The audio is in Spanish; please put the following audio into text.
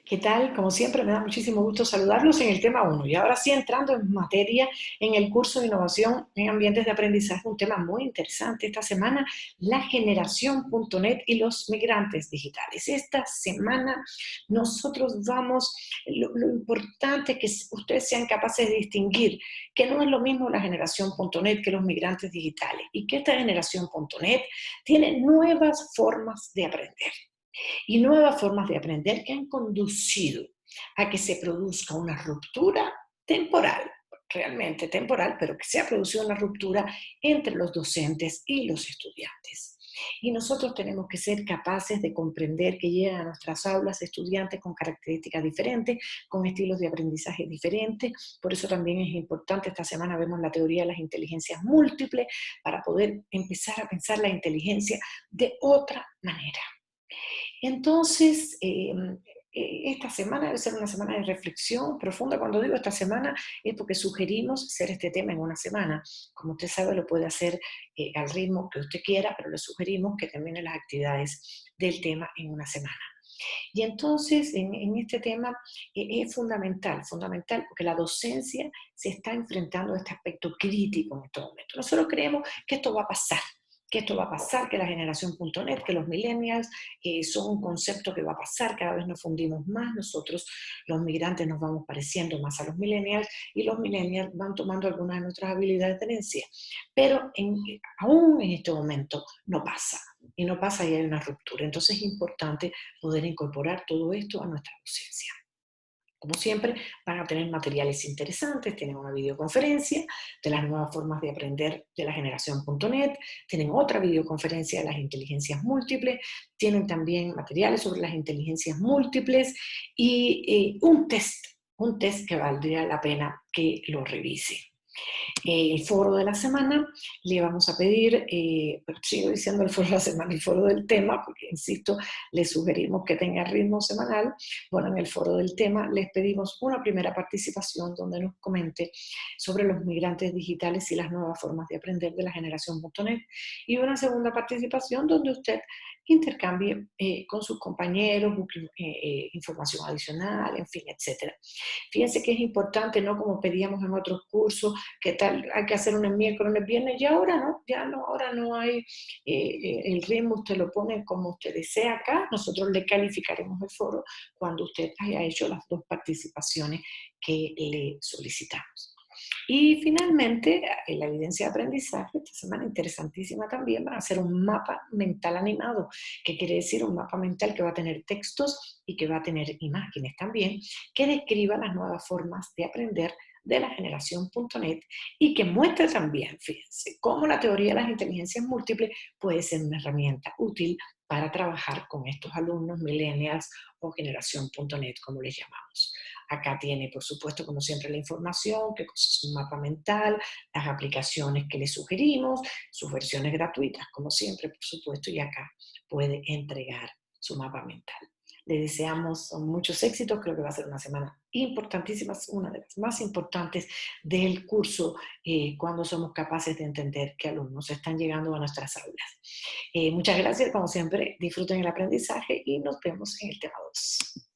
¿Qué tal? Como siempre, me da muchísimo gusto saludarlos en el tema uno. Y ahora sí, entrando en materia, en el curso de innovación en ambientes de aprendizaje, un tema muy interesante esta semana, la generación.net y los migrantes digitales. Esta semana nosotros vamos, lo importante es que ustedes sean capaces de distinguir que no es lo mismo la generación.net que los migrantes digitales y que esta generación.net tiene nuevas formas de aprender y nuevas formas de aprender que han conducido a que se produzca una ruptura temporal, realmente temporal, pero que se ha producido una ruptura entre los docentes y los estudiantes. Y nosotros tenemos que ser capaces de comprender que llegan a nuestras aulas estudiantes con características diferentes, con estilos de aprendizaje diferentes. Por eso también es importante, esta semana vemos la teoría de las inteligencias múltiples, para poder empezar a pensar la inteligencia de otra manera. Entonces, esta semana debe ser una semana de reflexión profunda. Cuando digo esta semana es porque sugerimos hacer este tema en una semana. Como usted sabe, lo puede hacer al ritmo que usted quiera, pero le sugerimos que termine las actividades del tema en una semana. Y entonces, en este tema es fundamental, fundamental, porque la docencia se está enfrentando a este aspecto crítico en este momento. Nosotros creemos que esto va a pasar, que esto va a pasar, que la generación.net, que los millennials son un concepto que va a pasar, cada vez nos fundimos más, nosotros los migrantes nos vamos pareciendo más a los millennials y los millennials van tomando algunas de nuestras habilidades de herencia. Pero aún en este momento no pasa, y no pasa y hay una ruptura. Entonces es importante poder incorporar todo esto a nuestra docencia. Como siempre, van a tener materiales interesantes, tienen una videoconferencia de las nuevas formas de aprender de la generación.net, tienen otra videoconferencia de las inteligencias múltiples, tienen también materiales sobre las inteligencias múltiples y un test que valdría la pena que lo revise. El foro de la semana, le vamos a pedir, pero sigo diciendo el foro de la semana, el foro del tema, porque insisto, le sugerimos que tenga ritmo semanal. Bueno, en el foro del tema les pedimos una primera participación donde nos comente sobre los migrantes digitales y las nuevas formas de aprender de la generación.net, y una segunda participación donde usted intercambie con sus compañeros, busque información adicional, en fin, etcétera. Fíjense que es importante, ¿no? Como pedíamos en otros cursos, que tal, hay que hacer un el miércoles, un el viernes, y ahora no, ya no, ahora no hay, el ritmo usted lo pone como usted desea acá, nosotros le calificaremos el foro cuando usted haya hecho las dos participaciones que le solicitamos. Y finalmente, en la evidencia de aprendizaje, esta semana interesantísima también, van a hacer un mapa mental animado, que quiere decir un mapa mental que va a tener textos y que va a tener imágenes también, que describa las nuevas formas de aprender de la generación.net y que muestre también, fíjense, cómo la teoría de las inteligencias múltiples puede ser una herramienta útil para trabajar con estos alumnos millennials o generación.net, como les llamamos. Acá tiene, por supuesto, como siempre, la información, qué cosa es un mapa mental, las aplicaciones que le sugerimos, sus versiones gratuitas, como siempre, por supuesto, y acá puede entregar su mapa mental. Le deseamos muchos éxitos, creo que va a ser una semana importantísima, una de las más importantes del curso, cuando somos capaces de entender qué alumnos están llegando a nuestras aulas. Muchas gracias, como siempre, disfruten el aprendizaje y nos vemos en el tema 2.